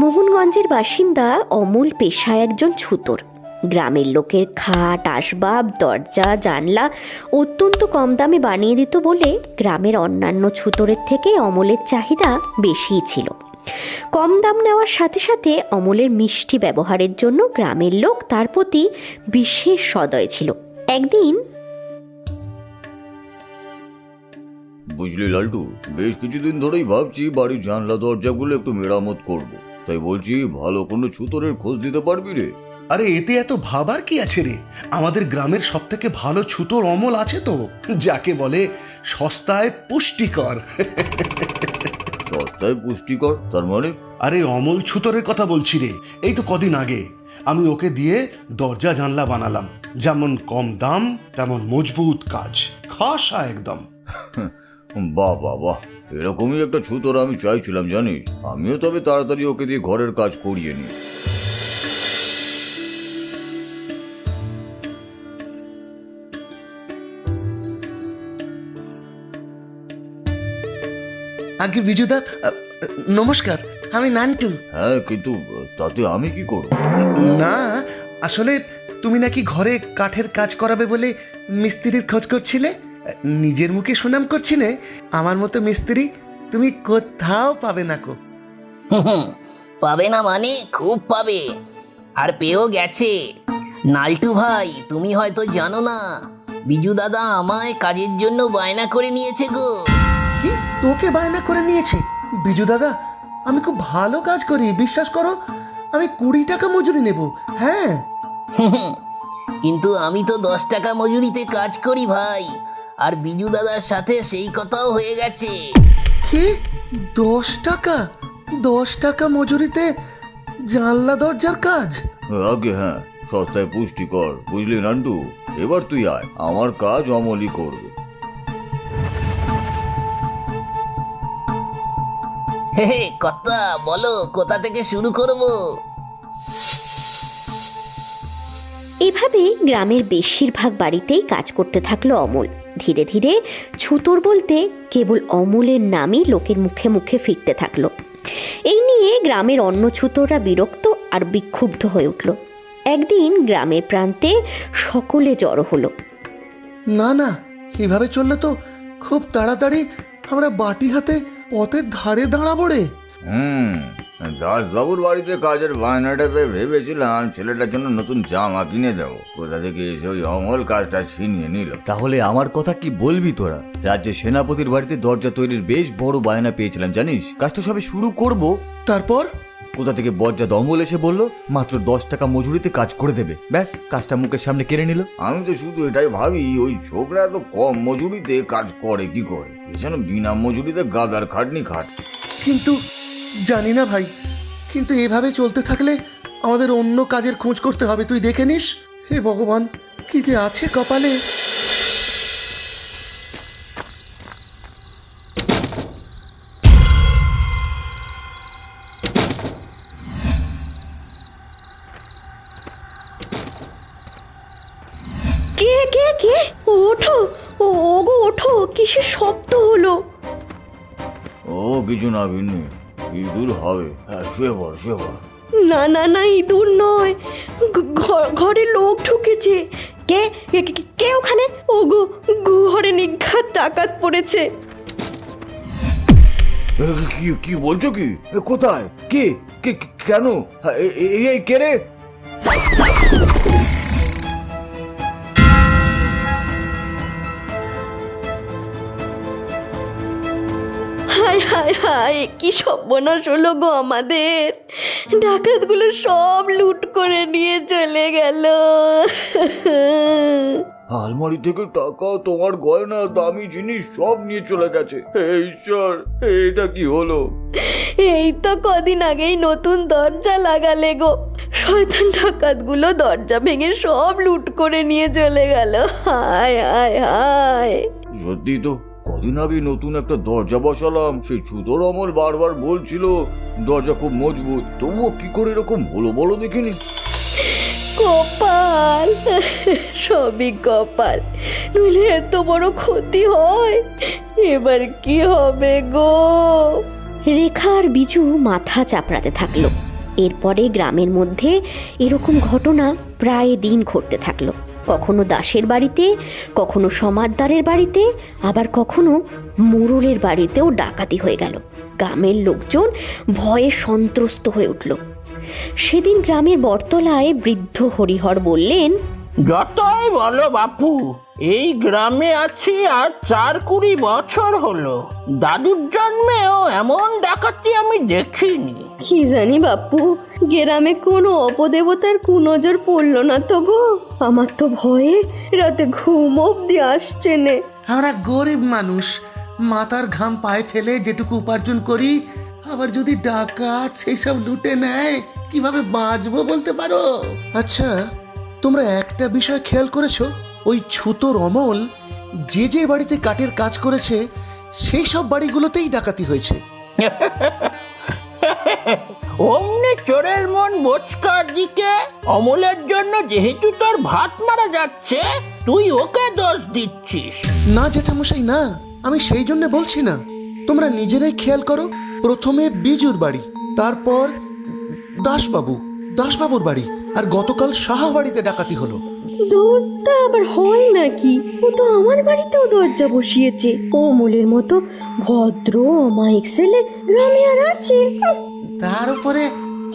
মোহনগঞ্জের বাসিন্দা অমল পেশায় একজন ছুতোর। গ্রামের লোকের খাট, আসবাব, দরজা, জানলা অত্যন্ত কম দামে বানিয়ে দিত বলে গ্রামের অন্যান্য ছুতোরের থেকে অমলের চাহিদা বেশিই ছিল। কম দাম নেওয়ার সাথে সাথে অমলের মিষ্টি ব্যবহারের জন্য গ্রামের লোক তার প্রতি বিশেষ সদয় ছিল। একদিন, বুঝলি লালটু, বেশ কিছুদিন ধরেই ভাবছি বাড়ির জানলা দরজাগুলো একটু মেরামত করব। তাই বলছি, ভালো কোনো ছুতোরের খোঁজ দিতে পারবি রে? আরে এতে এত ভাবার কি আছে রে? আমাদের গ্রামের সব থেকে ভালো ছুতোর অমল আছে তো, যাকে বলে সস্তায় পুষ্টিকর। সস্তায় পুষ্টিকর তার মানে? আরে অমল ছুতোরের কথা বলছি রে। এই তো কদিন আগে আমি ওকে দিয়ে দরজা জানলা বানালাম। যেমন কম দাম তেমন মজবুত কাজ, খাসা একদম। বাহ বাহ বাহ, এরকমই একটা ছুতোর আমি চাইছিলাম জানিস। আমিও তবে তাড়াতাড়ি ওকে দিয়ে ঘরের কাজ করিয়ে নিই। আগে বিজুদা, নমস্কার, আমি নান্টু। হ্যাঁ, কিন্তু তাতে আমি কি করব? না, আসলে তুমি নাকি ঘরে কাঠের কাজ করাবে বলে মিস্ত্রির খোঁজ করছিলে। নিজের মুখে সুনাম করছিলে, আমার মতো মিস্ত্রি তুমি কোথাও পাবে না কো। পাবে না মানে খুব পাবে, আর পেয়েও গেছে। নালটু ভাই, তুমি হয়তো জানো না, বিজু দাদা আমায় কাজের জন্য বায়না করে নিয়েছে গো। কি, তোকে বায়না করে নিয়েছে? বিজু দাদা, আমি খুব ভালো কাজ করি, বিশ্বাস করো। আমি 20 টাকা মজুরি নেব। হ্যাঁ, কিন্তু আমি তো 10 টাকা মজুরিতে কাজ করি ভাই, আর বিজু দাদার সাথে সেই কথাও হয়ে গেছে। কি 10 টাকা? 10 টাকা মজুরিতে জানলা দরজার কাজ? আগে হ্যাঁ, সস্তায় পুষ্টিকর, বুঝলি নান্টু? এবার তুই আয়, আমার কাজ অমলই করবে। হে হে, কথা বলো, কোথা থেকে শুরু করব? এভাবে গ্রামের বেশিরভাগ বাড়িতেই কাজ করতে থাকলো অমল। ধীরে ধীরে ছুতোর বলতে কেবল অমলের নামই লোকের মুখে মুখে ফিরতে থাকলো। এই নিয়ে গ্রামের অন্য ছুতোররা বিরক্ত আর বিক্ষুব্ধ হয়ে উঠল। একদিন গ্রামের প্রান্তে সকলে জড়ো হলো। না না, এভাবে চললে তো খুব তাড়াতাড়ি আমরা বাটি হাতে পথের ধারে দাঁড়াবো রে। দাসবাবুর বাড়িতে কাজের বায়নাটা পেয়ে ভেবেছিলাম ছেলেটার জন্য নতুন জামা কিনে দেবো। কোথা থেকে এসে ওই অমল কাজটা ছিনিয়ে নিল। তাহলে আমার কথা কি বলবি তোরা? রাজ্যের সেনাপতির বাড়িতে দরজা তৈরির বেশ বড় বায়না পেয়েছিলাম জানিস। কাজটা সবে শুরু করব, তারপর কোথা থেকে বজ্জা দমল এসে বলল মাত্র 10 টাকা মজুরিতে কাজ করে দেবে। ব্যাস, কাজটা মুখের সামনে কেড়ে নিল। আমি তো শুধু এটাই ভাবি, ওই ছোকরা এত কম মজুরিতে কাজ করে কি করে? এছাড়া বিনা মজুরিতে গাদার খাটনি খাট। কিন্তু জানি না ভাই, কিন্তু এভাবে চলতে থাকলে আমাদের অন্য কাজের খোঁজ করতে হবে। তুই দেখে নিস। হে ভগবান, কি যে আছে কপালে। কে কে কে? ওঠো, ওগো ওঠো, কিসের শব্দ হলো? ও কিছু না, ভিন্নি ইঁদুর হবে। হ্যাঁ, শুয়ে পড় শুয়ে পড়। না না না, ইঁদুর নয়, ঘরে লোক ঢুকেছে। কে কে ওখানে? ওগো, ঘরে নিঘাত ডাকাত পড়েছে। কি কি বলছো? কি কোথায়? কে কে কেন? এই কে রে? হায় হায় হায়, কি সর্বনাশ হলো গো আমাদের! ডাকাতগুলো সব লুট করে নিয়ে চলে গেল। আলমারি থেকে টাকা, তোমার গয়না, দামি জিনিস সব নিয়ে চলে গেছে। হে ঈশ্বর, এটা কি হলো? এই তো কদিন আগেই নতুন দরজা লাগালে গো, শয়তান ডাকাতগুলো দরজা ভেঙে সব লুট করে নিয়ে চলে গেল। হায় হায় হায়। সত্যি তো, কদিন আগে নতুন একটা দরজা বসালাম। সেই ছুতোর অমল বারবার বলছিল দরজা খুব মজবুত, তবুও কি করে এরকম হলো বলো দেখিনি। কপাল, সবই কপাল, নইলে এত বড় ক্ষতি হয়। এবার কি হবে গো? রেখা আর বিজু মাথা চাপড়াতে থাকলো। এরপরে গ্রামের মধ্যে এরকম ঘটনা প্রায় দিন ঘটতে থাকলো। কখনো দাসের বাড়িতে, কখনো সমাদদারের বাড়িতে, আবার কখনো মোড়লের বাড়িতেও ডাকাতি হয়ে গেল। গ্রামের লোকজন ভয়ে সন্ত্রস্ত হয়ে উঠল। সেদিন গ্রামের বটতলায় বৃদ্ধ হরিহর বললেন, যতই বলো বাপু, এই গ্রামে আছি আর ৪-২০ বছর হলো। দাদুর জন্মেও এমন ডাকাতি আমি দেখিনি। কি জানি বাপু, গ্রামে কোনো অপদেবতার কুনজর পড়ল না তো গো। আমার তো ভয়ে রাতে ঘুম অব্দি আসছে নে। আমরা গরিব মানুষ, মাথার ঘাম পায়ে ফেলে যেটুকু উপার্জন করি, আবার যদি ডাকাত সেই সব লুটে নেয়, কিভাবে বাঁচবো বলতে পারো? আচ্ছা, তোমরা একটা বিষয় খেয়াল করেছো? ওই ছুতোর অমল যে যে বাড়িতে কাঠের কাজ করেছে, সেই সব বাড়িগুলোতেই ডাকাতি হয়েছে। অমনি চোরের মন বোচকার দিকে। অমলের জন্য যেহেতু তোর ভাত মারা যাচ্ছে, তুই ওকে দোষ দিচ্ছিস। না জেঠামশাই, না, আমি সেই জন্য বলছি না। তোমরা নিজেরাই খেয়াল করো। প্রথমে বিজুর বাড়ি, তারপর দাসবাবুর বাড়ি, আর গতকাল সাহা বাড়িতে ডাকাতি হলো। দূরটা আবার হয় নাকি? ও তো আমার বাড়িতেও দরজা বসিয়েছে। ও অমলের মতো ভদ্র অমায়িক ছেলে গ্রামে আর আছে? তার উপরে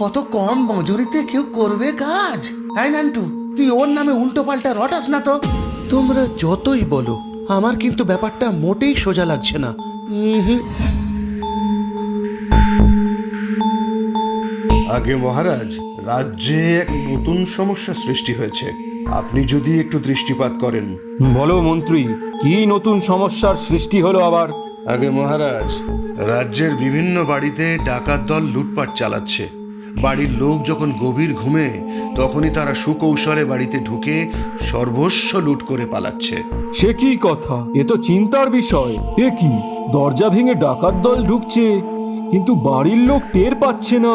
কত কম মজুরিতে কেউ করবে কাজ? হ্যাঁ নান্টু, তুই ওর নামে উল্টো পাল্টা রটাস না তো। তোমরা যতই বলো, আমার কিন্তু ব্যাপারটা মোটেই সোজা লাগছে না। আগে মহারাজ, রাজ্যে এক নতুন সমস্যা সৃষ্টি হয়েছে। আপনি যদি একটু দৃষ্টিপাত করেন। বলো মন্ত্রী, কি নতুন সমস্যার সৃষ্টি হলো আবার? আগে মহারাজ, রাজ্যের বিভিন্ন বাড়িতে ডাকাত দল লুটপাট চালাচ্ছে। বাড়ির লোক যখন গভীর ঘুমে, তখনই তারা সুকৌশলে বাড়িতে ঢুকে সর্বস্ব লুট করে পালাচ্ছে। সে কি কথা? এ তো চিন্তার বিষয়। এ কি, দরজা ভেঙে ডাকাত দল ঢুকছে, কিন্তু বাড়ির লোক টের পাচ্ছে না?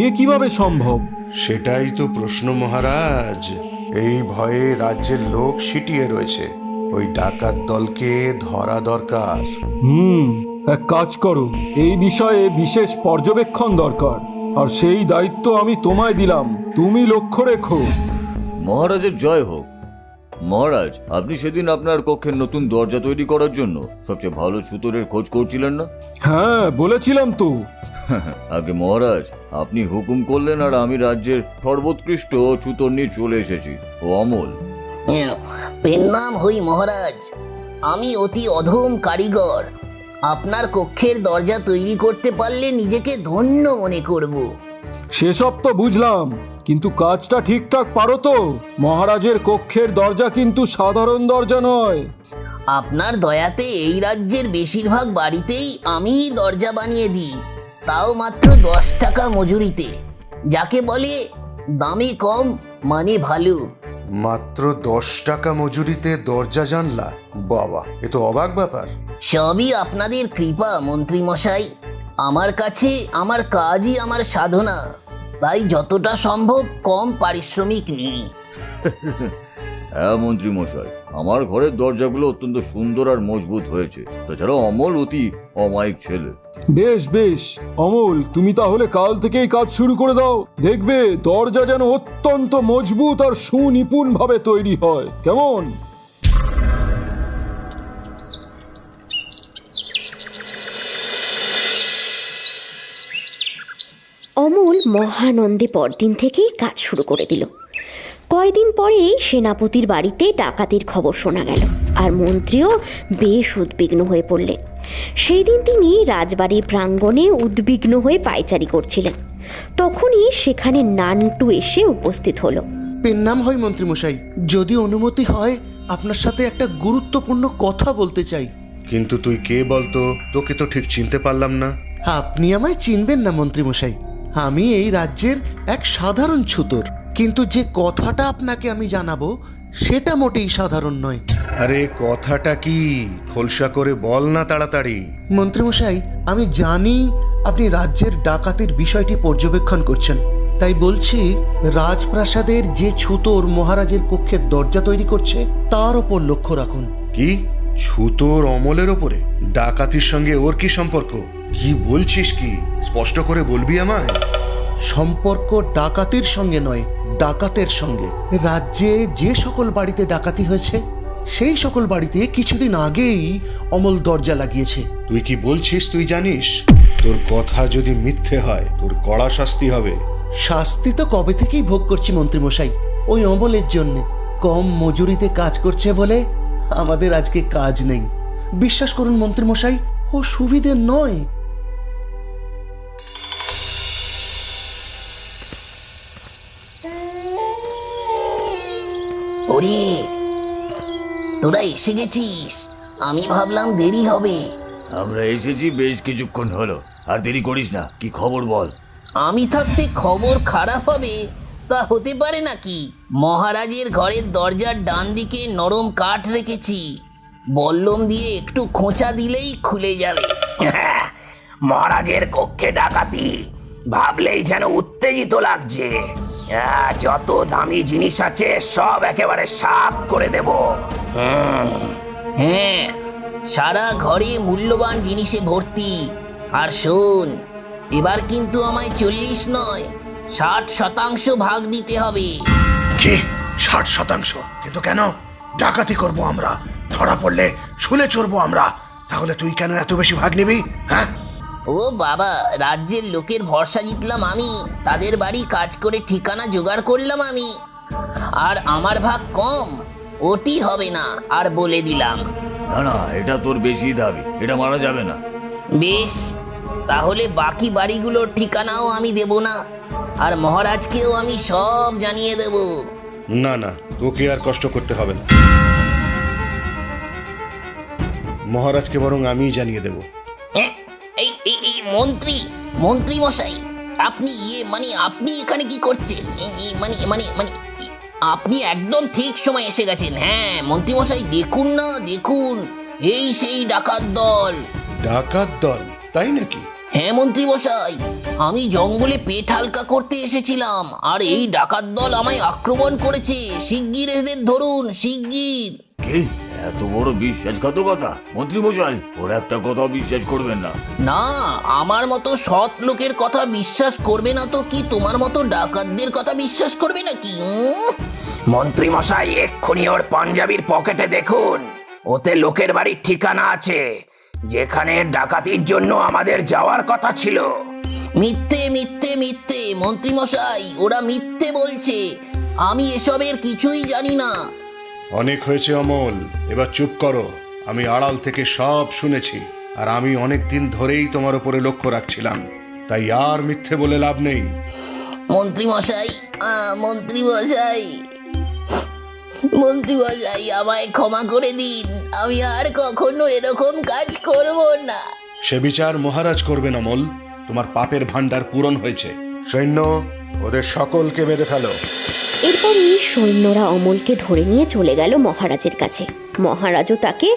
এ কিভাবে সম্ভব? সেটাই তো প্রশ্ন মহারাজ। এই ভয়ে রাজ্যের লোক সিটিয়ে রয়েছে। ওই ডাকাত দলকে ধরা দরকার। এক কাজ করো, এই বিষয়ে বিশেষ পর্যবেক্ষণ দরকার, আর সেই দায়িত্ব আমি তোমায় দিলাম। তুমি লক্ষ্য রেখো। মহারাজের জয় হোক। মহারাজ, আপনি সেদিন আপনার কক্ষের নতুন দরজা তৈরি করার জন্য সবচেয়ে ভালো ছুতোরের খোঁজ করছিলেন না? হ্যাঁ, বলেছিলাম তো। আগে মহারাজ, আপনি হুকুম করলেন আর আমি রাজ্যের সর্বোৎকৃষ্ট ছুতোর নিয়ে চলে এসেছি, ও অমল। পেন্নাম হই মহারাজ, আমি অতি অধম কারিগর। আপনার কক্ষের দরজা তৈরি করতে পারলে নিজেকে ধন্য মনে করব। সেসব তো বুঝলাম, কিন্তু কাজটা ঠিকঠাক পারো তো? মহারাজের কক্ষের দরজা কিন্তু সাধারণ দরজা নয়। আপনার দয়াতে এই রাজ্যের বেশিরভাগ বাড়িতেই আমিই দরজা বানিয়ে দিই, তাও মাত্র 10 টাকা মজুরিতে। যাকে বলে দামে কম মানে ভালো। মাত্র 10 টাকা মজুরিতে দরজা জানলা? বাবা, এ তো অবাক ব্যাপার। সবই আপনাদের কৃপা মন্ত্রী মশাই। আমার কাছে আমার কাজই আমার সাধনা, তাই যতটা সম্ভব কম পারিশ্রমিক নিই। হ্যাঁ মন্ত্রী মশাই, আমার ঘরের দরজাগুলো অত্যন্ত সুন্দর আর মজবুত হয়েছে। তাছাড়া অমল অতি অমায়িক ছেলে। বেশ বেশ অমল, তুমি তাহলে কাল থেকেই কাজ শুরু করে দাও। দেখবে দরজা যেন অত্যন্ত মজবুত আর সুনিপুণ ভাবে তৈরি হয়। কেমন? অমল মহানন্দে পরদিন থেকেই কাজ শুরু করে দিল। কয়দিন পরেই সেনাপতির বাড়িতে ডাকাতির খবর শোনা গেল, আর মন্ত্রীও বেশ উদ্বিগ্ন হয়ে পড়লেন। সেই দিন তিনি রাজবাড়ির প্রাঙ্গণে উদ্বিগ্ন হয়ে পায়চারি করছিলেন। তখনই সেখানে নান্টু এসে উপস্থিত হলো। পেন্নাম হয় মন্ত্রীমশাই, যদি অনুমতি হয়, আপনার সাথে একটা গুরুত্বপূর্ণ কথা বলতে চাই। কিন্তু তুই কে বলতো? তোকে তো ঠিক চিনতে পারলাম না। আপনি আমায় চিনবেন না মন্ত্রীমশাই, আমি এই রাজ্যের এক সাধারণ ছুতোর। কিন্তু যে কথাটা আপনাকে আমি জানাবো, সেটা মোটেই সাধারণ নয়। আরে কথাটা কি? খোলসা করে বল না তাড়াতাড়ি। মন্ত্রীমশাই, আমি জানি আপনি রাজ্যের ডাকাতির বিষয়টি পর্যবেক্ষণ করছেন, তাই বলছি, রাজপ্রাসাদের যে ছুতোর মহারাজের কক্ষের দরজা তৈরি করছে, তার ওপর লক্ষ্য রাখুন। কি? ছুতোর অমলের ওপরে? ডাকাতির সঙ্গে ওর কি সম্পর্ক? কি বলছিস কি? স্পষ্ট করে বলবি আমায়। সম্পর্ক ডাকাতির সঙ্গে নয়, ডাকাতের সঙ্গে। রাজ্যে যে সকল বাড়িতে ডাকাতি হয়েছে সেই সকল বাড়িতে কিছুদিন আগেই অমল দরজা লাগিয়েছে। তুই কি বলছিস তুই জানিস? তোর কথা যদি মিথ্যে হয় তোর কড়া শাস্তি হবে। শাস্তি তো কবে থেকেই ভোগ করছি মন্ত্রীমশাই, ওই অমলের জন্যে। কম মজুরিতে কাজ করছে বলে আমাদের আজকে কাজ নেই। বিশ্বাস করুন মন্ত্রীমশাই, ও সুবিধের নয়। ওরে, তোরা এসে গেছিস। আমি ভাবলাম দেরি হবে। আমরা এসেছি বেশ কিছুক্ষণ হলো, আর দেরি করিস না। কি খবর বল? আমি থাকতে খবর খারাপ হবে তা হতে পারে নাকি? মহারাজের ঘরের দরজার ডান দিকে নরম কাঠ রেখেছি, বল্লম দিয়ে একটু খোঁচা দিলেই খুলে যাবে। মহারাজের কক্ষে ডাকাতি ভাবলেই যেন উত্তেজিত লাগছে। যত দামি জিনিস আছে সব একেবারে সাফ করে দেব। হ্যাঁ, সারা ঘরে মূল্যবান জিনিসে ভর্তি। আর শোন, এবার কিন্তু আমায় 40 নয় 60% ভাগ দিতে হবে। কি 60%? কিন্তু কেন? ডাকাতি করব আমরা, ধরা পড়লে শুলে চড়বো আমরা। তাহলে তুই কেন এত বেশি ভাগ নিবি? হ্যাঁ, ও বাবা, রাজ্যের লোকের ভরসা জিতলাম আমি, তাদের বাড়ি কাজ করে ঠিকানা জোগাড় করলাম আমি, আর আমার ভাগ কম ওটি হবে না, আর বলে দিলাম। না না, এটা তোর বেশি দাবি, এটা মারা যাবে না। বেশ, তাহলে বাকি বাড়িগুলোর ঠিকানাও আমি দেব না, আর মহারাজকেও আমি সব জানিয়ে দেব। না না, তোকে আর কষ্ট করতে হবে না। মহারাজকে বরং আমিই জানিয়ে দেব। এই এই এই মন্ত্রী মশাই, আপনি আপনি এখানে কি করছেন? আপনি একদম ঠিক সময় এসে গেছেন। হ্যাঁ মন্ত্রী মশাই, দেখুন না, দেখুন, এই সেই ডাকাত দল। ডাকাত দল? তাই নাকি? হ্যাঁ মন্ত্রী মশাই, আমি জঙ্গলে পেট হালকা করতে এসেছিলাম, আর এই ডাকাত দল আমায় আক্রমণ করেছে। শিগগির এদের ধরুন, শিগগির। কি এত বড় বিশ্বাসঘাতকতা? মন্ত্রী মশাই, ওর একটা কথাও বিশ্বাস করবেন না। না, আমার মতো সৎ লোকের কথা বিশ্বাস করবে না তো কি তোমার মতো ডাকাতদের কথা বিশ্বাস করবে নাকি? মন্ত্রী মশাই, এক্ষুনি ওর পাঞ্জাবির পকেটে দেখুন, ওতে লোকের বাড়ির ঠিকানা আছে যেখানে ডাকাতির জন্য আমাদের যাওয়ার কথা ছিল। মিথ্যে মিথ্যে মিথ্যে মন্ত্রী মশাই, ওরা মিথ্যে বলছে। আমি এসবের কিছুই জানি না। অনেক হয়েছে অমল, এবার চুপ করো। আমি আড়াল থেকে সব শুনেছি, আর আমি অনেক দিন ধরেই তোমার উপরে লক্ষ্য রাখছিলাম, তাই আর মিথ্যে বলে লাভ নেই। মন্ত্রী মশাই, মন্ত্রী মশাই, মন্ত্রী মশাই, আমায় ক্ষমা করে দিন। আমি আর কখনো এরকম কাজ করব না। সে বিচার মহারাজ করবেন অমল। তোমার পাপের ভান্ডার পূরণ হয়েছে। সৈন্য, ওদের সকলকে বেঁধে ফেলো। এরপরই সৈন্যরা অমলকে ধরে নিয়ে চলে গেল মহারাজের কাছে। মহারাজও তাকে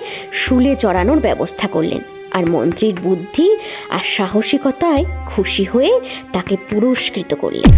শুলে চড়ানোর ব্যবস্থা করলেন, আর মন্ত্রীর বুদ্ধি আর সাহসিকতায় খুশি হয়ে তাকে পুরস্কৃত করলেন।